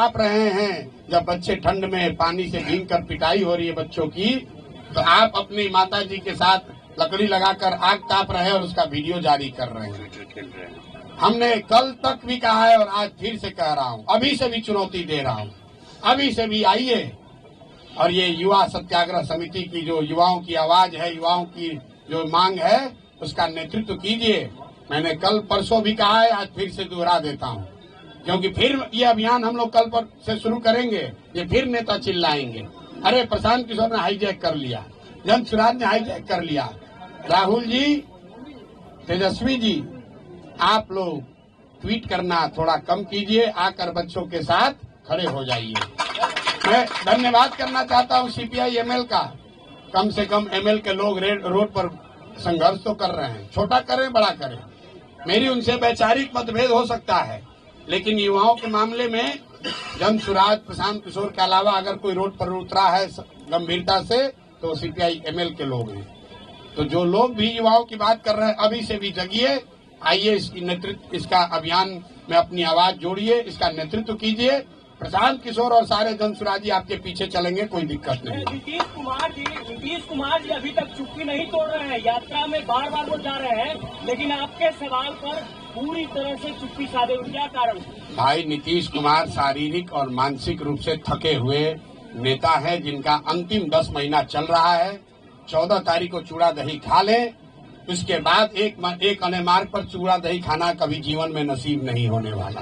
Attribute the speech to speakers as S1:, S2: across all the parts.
S1: ताप रहे हैं, जब बच्चे ठंड में पानी से भीगकर पिटाई हो रही है बच्चों की, तो आप अपनी माता जी के साथ लकड़ी लगाकर आग ताप रहे हैं और उसका वीडियो जारी कर रहे हैं। हमने कल तक भी कहा है और आज फिर से कह रहा हूं, अभी से भी चुनौती दे रहा हूं, अभी से भी आइए और ये युवा सत्याग्रह समिति की जो युवाओं की आवाज है, युवाओं की जो मांग है, उसका नेतृत्व कीजिए। मैंने कल परसों भी कहा है, आज फिर से दोहरा देता हूं, क्योंकि फिर ये अभियान हम लोग कल पर से शुरू करेंगे। ये फिर नेता चिल्लाएंगे, अरे प्रशांत किशोर ने हाईजैक कर लिया, जन सुराज ने हाईजैक कर लिया। राहुल जी, तेजस्वी जी, आप लोग ट्वीट करना थोड़ा कम कीजिए, आकर बच्चों के साथ खड़े हो जाइए। मैं धन्यवाद करना चाहता हूं सीपीआई एमएल का। कम से कम एमएल के लोग रोड पर संघर्ष तो कर रहे हैं, छोटा करें बड़ा करें, मेरी उनसे वैचारिक मतभेद हो सकता है, लेकिन युवाओं के मामले में जन सुराज, प्रशांत किशोर के अलावा अगर कोई रोड पर उतरा है गंभीरता से, तो सीपीआई एमएल के लोग हैं। तो जो लोग भी युवाओं की बात कर रहे हैं, अभी से भी जगिए, आइए इसकी नेतृत्व, इसका अभियान में अपनी आवाज जोड़िए, इसका नेतृत्व कीजिए। प्रशांत किशोर और सारे जनसुराजी आपके पीछे चलेंगे, कोई दिक्कत नहीं।
S2: नीतीश कुमार जी अभी तक चुप्पी नहीं तोड़ रहे हैं, यात्रा में बार बार वो जा रहे हैं, लेकिन आपके सवाल पर पूरी तरह से चुप्पी साधे हुए, क्या कारण? भाई,
S1: नीतीश कुमार शारीरिक और मानसिक रूप से थके हुए नेता है, जिनका अंतिम 10 महीना चल रहा है। 14 तारीख को चूड़ा दही खा लें, उसके बाद एक अने मार्ग पर चूड़ा दही खाना कभी जीवन में नसीब नहीं होने वाला।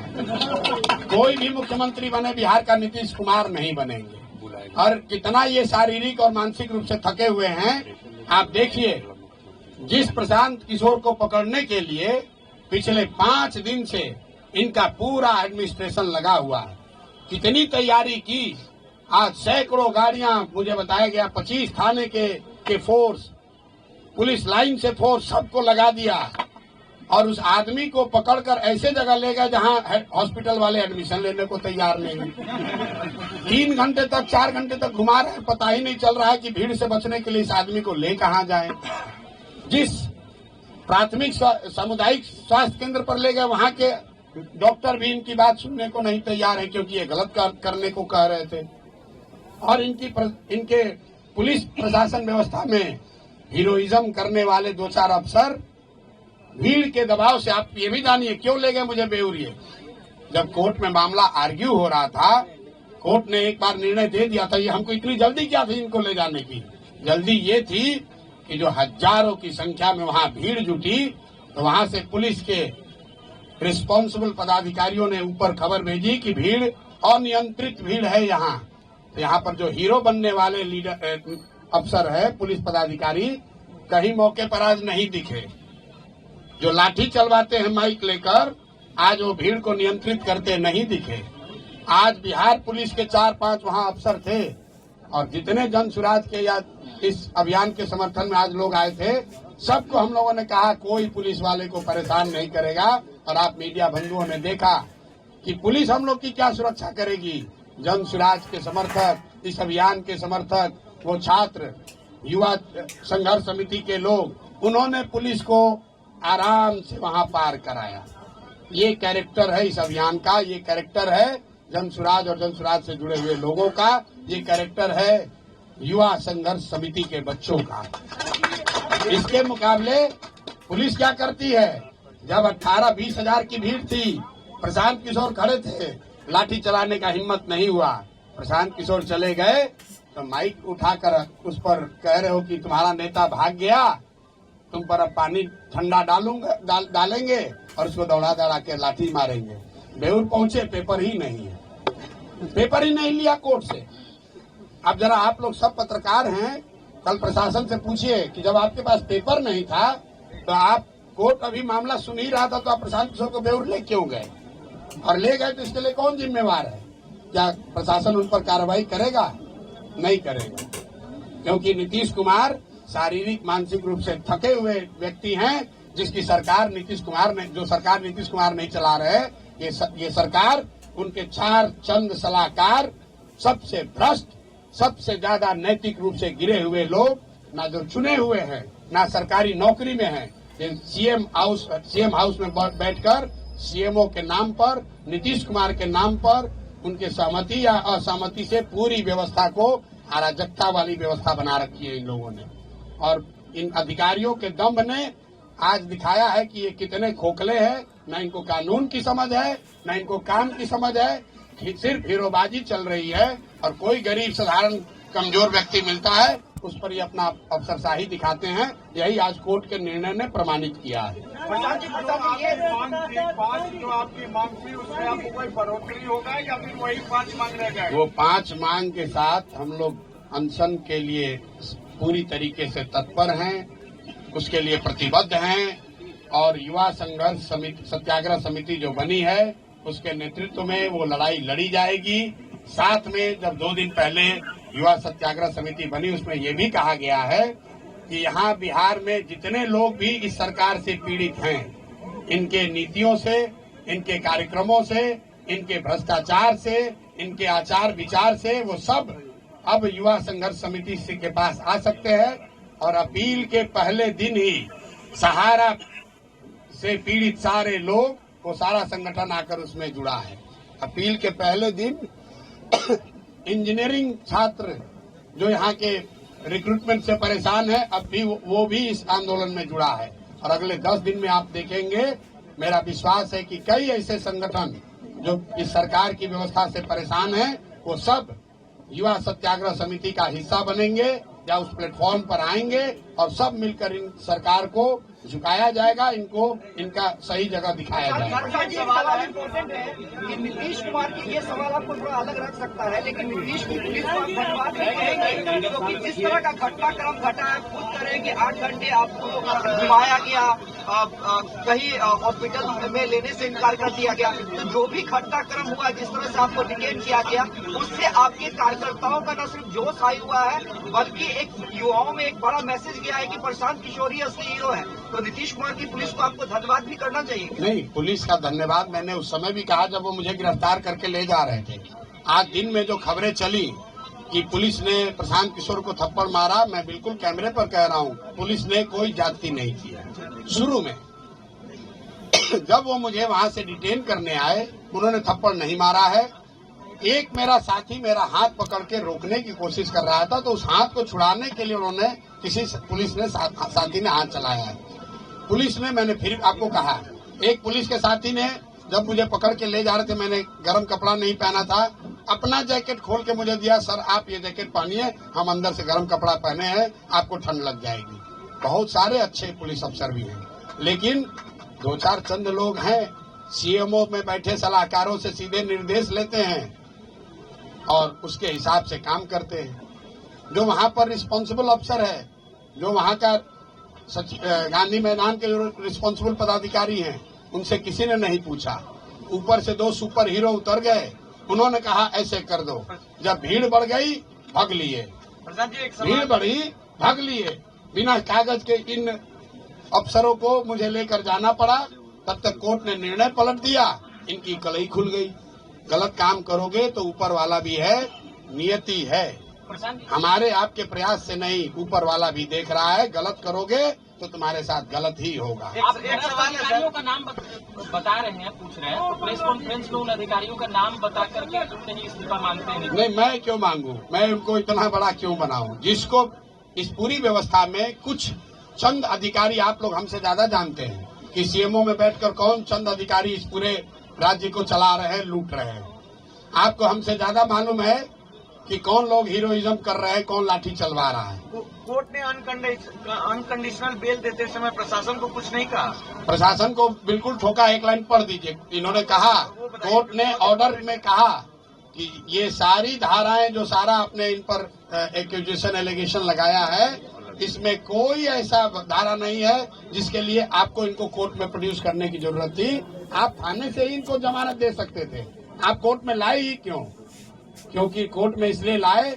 S1: कोई भी मुख्यमंत्री बने बिहार का नीतीश कुमार नहीं बनेंगे। और कितना ये शारीरिक और मानसिक रूप से थके हुए हैं, आप देखिए। जिस प्रशांत किशोर को पकड़ने के लिए पिछले 5 दिन से इनका पूरा एडमिनिस्ट्रेशन लगा हुआ है, कितनी तैयारी की। आज सैकड़ों गाड़ियां, मुझे बताया गया 25 थाने के फोर्स, पुलिस लाइन से फोर्स, सबको लगा दिया और उस आदमी को पकड़कर ऐसे जगह ले गए जहां हॉस्पिटल वाले एडमिशन लेने को तैयार नहीं। 3 घंटे तक, 4 घंटे तक घुमा रहे हैं, पता ही नहीं चल रहा है कि भीड़ से बचने के लिए इस आदमी को ले कहां जाएं। जिस प्राथमिक सामुदायिक स्वास्थ्य केंद्र पर ले गए, वहां के डॉक्टर भी इनकी बात सुनने को नहीं तैयार है, क्योंकि ये गलत करने को कह रहे थे। और इनके पुलिस प्रशासन व्यवस्था में हीरोइज्म करने वाले 2-4 अफसर भीड़ के दबाव से, आप ये भी जानिए क्यों ले गए मुझे बेउरिए। जब कोर्ट में मामला आर्ग्यू हो रहा था, कोर्ट ने एक बार निर्णय दे दिया था। ये हमको इतनी जल्दी क्या थी इनको ले जाने की? जल्दी ये थी कि जो हजारों की संख्या में वहां भीड़ जुटी, तो वहां से पुलिस के रिस्पॉन्सिबल पदाधिकारियों ने ऊपर खबर भेजी कि भीड़ अनियंत्रित भीड़ है यहाँ। तो यहाँ पर जो हीरो बनने वाले लीडर अफसर है, पुलिस पदाधिकारी, कहीं मौके पर आज नहीं दिखे। जो लाठी चलवाते हैं माइक लेकर, आज वो भीड़ को नियंत्रित करते नहीं दिखे। आज बिहार पुलिस के 4-5 वहां अफसर थे, और जितने जन सुराज के या इस अभियान के समर्थन में आज लोग आए थे, सबको हम लोगों ने कहा कोई पुलिस वाले को परेशान नहीं करेगा। और आप मीडिया बंधुओं ने देखा कि पुलिस हम लोग की क्या सुरक्षा करेगी। जन सुराज के समर्थक, इस अभियान के समर्थक, वो छात्र, युवा संघर्ष समिति के लोग, उन्होंने पुलिस को आराम से वहां पार कराया। ये कैरेक्टर है इस अभियान का, ये कैरेक्टर है जन सुराज और जन सुराज से जुड़े हुए लोगों का, ये कैरेक्टर है युवा संघर्ष समिति के बच्चों का। इसके मुकाबले पुलिस क्या करती है? जब 18-20 हजार की भीड़ थी, प्रशांत किशोर खड़े थे, लाठी चलाने का हिम्मत नहीं हुआ। प्रशांत किशोर चले गए तो माइक उठाकर उस पर कह रहे हो कि तुम्हारा नेता भाग गया, तुम पर अब पानी ठंडा डालेंगे और उसको दौड़ा के लाठी मारेंगे। बेउर पहुंचे, पेपर ही नहीं है, पेपर ही नहीं लिया कोर्ट से। अब जरा आप लोग सब पत्रकार हैं, कल प्रशासन से पूछिए कि जब आपके पास पेपर नहीं था तो आप, कोर्ट अभी मामला सुन ही रहा था, तो आप प्रशांत किशोर को बेउर ले क्यों गए? और ले गए तो इसके लिए कौन जिम्मेवार है? क्या प्रशासन उन पर कार्रवाई करेगा? नहीं करेगा, क्योंकि नीतीश कुमार शारीरिक मानसिक रूप से थके हुए व्यक्ति हैं, जिसकी सरकार नीतीश कुमार नहीं चला रहे। ये सरकार, उनके 4 चंद सलाहकार, सबसे भ्रष्ट, सबसे ज्यादा नैतिक रूप से गिरे हुए लोग, ना जो चुने हुए हैं, ना सरकारी नौकरी में हैं। सीएम हाउस में बैठकर सीएमओ के नाम पर, नीतीश कुमार के नाम पर उनके सहमति या असहमति से पूरी व्यवस्था को अराजकता वाली व्यवस्था बना रखी है इन लोगों ने। और इन अधिकारियों के दम्भ ने आज दिखाया है कि ये कितने खोखले हैं, न इनको कानून की समझ है, न इनको काम की समझ है, सिर्फ हीरोबाजी चल रही है। और कोई गरीब साधारण कमजोर व्यक्ति मिलता है उस पर ये अपना अफसरशाही दिखाते हैं। यही आज कोर्ट के निर्णय ने प्रमाणित किया है।
S3: जो आपकी मांग थी उसमें आपको कोई बढ़ोतरी होगा या फिर वही 5 मांग रह जाएगा?
S1: वो 5 मांग के साथ हम लोग अनशन के लिए पूरी तरीके से तत्पर हैं, उसके लिए प्रतिबद्ध हैं। और युवा संघर्ष समिति, सत्याग्रह समिति जो बनी है उसके नेतृत्व में वो लड़ाई लड़ी जाएगी। साथ में जब 2 दिन पहले युवा सत्याग्रह समिति बनी उसमें ये भी कहा गया है कि यहाँ बिहार में जितने लोग भी इस सरकार से पीड़ित हैं, इनके नीतियों से, इनके कार्यक्रमों से, इनके भ्रष्टाचार से, इनके आचार विचार से, वो सब अब युवा संघर्ष समिति के पास आ सकते हैं। और अपील के पहले दिन ही सहारा से पीड़ित सारे लोग, वो सारा संगठन आकर उसमें जुड़ा है। अपील के पहले दिन इंजीनियरिंग छात्र जो यहाँ के रिक्रूटमेंट से परेशान है, अब भी वो भी इस आंदोलन में जुड़ा है। और अगले 10 दिन में आप देखेंगे, मेरा विश्वास है कि कई ऐसे संगठन जो इस सरकार की व्यवस्था से परेशान हैं, वो सब युवा सत्याग्रह समिति का हिस्सा बनेंगे या उस प्लेटफॉर्म पर आएंगे और सब मिलकर इन सरकार को झुकाया जाएगा, इनको इनका सही जगह दिखाया जाएगा।
S4: सवाल इम्पोर्टेंट है कि नीतीश कुमार की ये सवाल आपको थोड़ा अलग रख सकता है, लेकिन नीतीश की पुलिस को आप धन्यवाद नहीं कहेंगे क्योंकि जिस तरह का घटनाक्रम घटा है, खुद करें कि 8 घंटे आपको घुमाया गया, कहीं हॉस्पिटल में लेने से इनकार कर दिया गया। तो जो भी घटनाक्रम हुआ, जिस तरह से आपको डिटेन किया गया, उससे आपके कार्यकर्ताओं का न सिर्फ जोश हाई हुआ है बल्कि एक युवाओं में एक बड़ा मैसेज गया है कि प्रशांत किशोर ही असली हीरो है। तो नीतीश कुमार की पुलिस को आपको धन्यवाद भी करना चाहिए।
S1: नहीं, पुलिस का धन्यवाद मैंने उस समय भी कहा जब वो मुझे गिरफ्तार करके ले जा रहे थे। आज दिन में जो खबरें चली कि पुलिस ने प्रशांत किशोर को थप्पड़ मारा, मैं बिल्कुल कैमरे पर कह रहा हूँ, पुलिस ने कोई जाति नहीं की है। शुरू में जब वो मुझे वहाँ से डिटेन करने आए, उन्होंने थप्पड़ नहीं मारा है। एक मेरा साथी मेरा हाथ पकड़ के रोकने की कोशिश कर रहा था, तो उस हाथ को छुड़ाने के लिए उन्होंने पुलिस ने साथी ने हाथ चलाया है। पुलिस ने, मैंने फिर आपको कहा, एक पुलिस के साथी ने जब मुझे पकड़ के ले जा रहे थे, मैंने गर्म कपड़ा नहीं पहना था, अपना जैकेट खोल के मुझे दिया, सर आप ये जैकेट पहनिए, हम अंदर से गर्म कपड़ा पहने हैं, आपको ठंड लग जाएगी। बहुत सारे अच्छे पुलिस अफसर भी हैं, लेकिन 2-4 चंद लोग हैं, सीएमओ में बैठे सलाहकारों से सीधे निर्देश लेते हैं और उसके हिसाब से काम करते हैं। जो वहाँ पर रिस्पॉन्सिबल अफसर है, जो वहाँ का गांधी मैदान के जो रिस्पॉन्सिबल पदाधिकारी हैं, उनसे किसी ने नहीं पूछा। ऊपर से 2 सुपर हीरो उतर गए, उन्होंने कहा ऐसे कर दो। जब भीड़ बढ़ गई, भाग लिए, भीड़ बढ़ी, भाग लिए। बिना कागज के इन अफसरों को मुझे लेकर जाना पड़ा। तब तक कोर्ट ने निर्णय पलट दिया, इनकी कलई खुल गई। गलत काम करोगे तो ऊपर वाला भी है, नियति है। हमारे आपके प्रयास से नहीं, ऊपर वाला भी देख रहा है। गलत करोगे तो तुम्हारे साथ गलत ही होगा।
S2: आप अधिकारियों का नाम बता रहे हैं, पूछ रहे हैं, तो प्रेस कॉन्फ्रेंस में उन अधिकारियों का नाम बता करके नहीं इस्तीफा मांगते हैं?
S1: नहीं, मैं क्यों मांगू, मैं उनको इतना बड़ा क्यों बनाऊं, जिसको इस पूरी व्यवस्था में कुछ चंद अधिकारी, आप लोग हमसे ज्यादा जानते हैं कि सीएमओ में बैठकर कौन चंद अधिकारी इस पूरे राज्य को चला रहे हैं, लूट रहे हैं। आपको हमसे ज्यादा मालूम है कि कौन लोग हीरोइज्म कर रहे हैं, कौन लाठी चलवा रहा है।
S4: कोर्ट ने अनकंडीशनल बेल देते समय प्रशासन को कुछ नहीं कहा?
S1: प्रशासन को बिल्कुल ठोका। एक लाइन पढ़ दीजिए। इन्होंने कहा, कोर्ट ने ऑर्डर में कहा कि ये सारी धाराएं जो सारा आपने इन पर एक्यूजेशन एलिगेशन लगाया है, इसमें कोई ऐसा धारा नहीं है जिसके लिए आपको इनको कोर्ट में प्रोड्यूस करने की जरूरत थी। आप थाने से ही इनको जमानत दे सकते थे, आप कोर्ट में लाए ही क्यों? क्योंकि कोर्ट में इसलिए लाए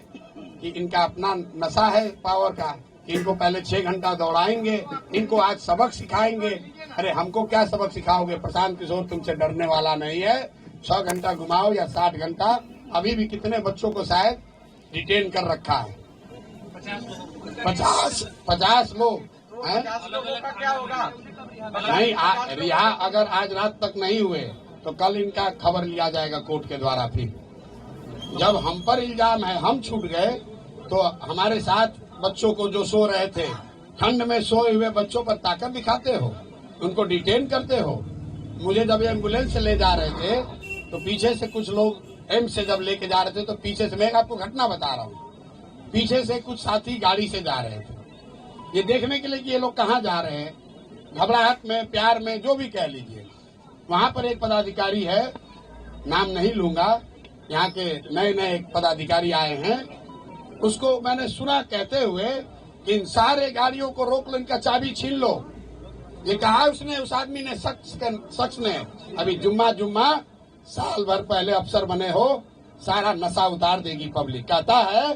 S1: कि इनका अपना नशा है पावर का, इनको पहले 6 घंटा दौड़ाएंगे, इनको आज सबक सिखाएंगे। अरे हमको क्या सबक सिखाओगे? प्रशांत किशोर तुमसे डरने वाला नहीं है। 6 घंटा घुमाओ या 60 घंटा, अभी भी कितने बच्चों को शायद डिटेन कर रखा है। 50 लोग हैं।
S4: क्या होगा?
S1: नहीं, रिहा अगर आज रात तक नहीं हुए तो कल इनका खबर लिया जाएगा कोर्ट के द्वारा। फिर जब हम पर इल्जाम है, हम छूट गए तो हमारे साथ बच्चों को जो सो रहे थे, ठंड में सोए हुए बच्चों पर ताकत दिखाते हो, उनको डिटेन करते हो। मुझे जब एम्बुलेंस से ले जा रहे थे तो पीछे से कुछ लोग एम्स से जब लेके जा रहे थे तो पीछे से, मैं आपको घटना बता रहा हूँ, पीछे से कुछ साथी गाड़ी से जा रहे थे ये देखने के लिए कि ये लोग कहाँ जा रहे हैं, घबराहट में, प्यार में, जो भी कह लीजिए। वहां पर एक पदाधिकारी है, नाम नहीं लूंगा, यहाँ के नए नए एक पदाधिकारी आए हैं, उसको मैंने सुना कहते हुए कि इन सारे गाड़ियों को रोक लो, इनका चाबी छीन लो। ये कहा उसने, उस आदमी ने, शख्स ने। अभी जुम्मा साल भर पहले अफसर बने हो, सारा नशा उतार देगी पब्लिक। कहता है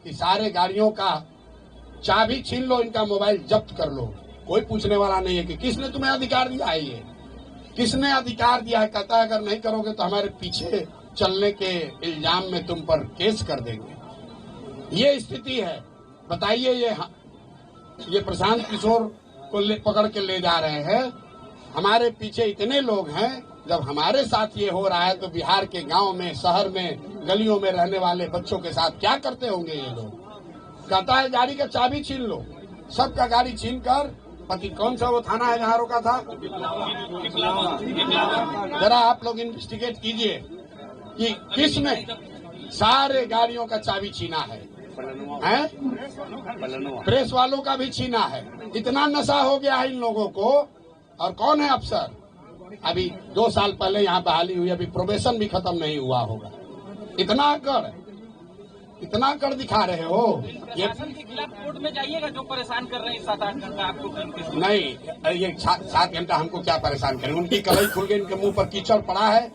S1: कि सारे गाड़ियों का चाबी छीन लो, इनका मोबाइल जब्त कर लो। कोई पूछने वाला नहीं है कि किसने तुम्हें अधिकार दिया है, ये किसने अधिकार दिया है। कहता है अगर नहीं करोगे तो हमारे पीछे चलने के इल्जाम में तुम पर केस कर देंगे। ये स्थिति है। बताइए, ये प्रशांत किशोर को पकड़ के ले जा रहे हैं, हमारे पीछे इतने लोग हैं। जब हमारे साथ ये हो रहा है तो बिहार के गांव में, शहर में, गलियों में रहने वाले बच्चों के साथ क्या करते होंगे ये लोग। कहता है गाड़ी का चाबी छीन लो, सबका गाड़ी छीन कर, पति कौन सा वो थाना है जहाँ रोका था, जरा आप लोग इन्वेस्टिगेट कीजिए कि किसने सारे गाड़ियों का चाबी छीना है? प्रेस वालों का भी छीना है। इतना नशा हो गया है इन लोगों को। और कौन है अफसर? अभी 2 साल पहले यहाँ बहाली हुई, अभी प्रोबेशन भी खत्म नहीं हुआ होगा। इतना कर दिखा रहे हो। ये
S2: शासन के खिलाफ कोर्ट में जाइएगा, जो परेशान कर रहे हैं 7-8 घंटा आपको।
S1: नहीं, ये 7 घंटा हमको क्या परेशान करें? उनकी कलई खुल गई, इनके मुंह पर कीचड़ पड़ा है।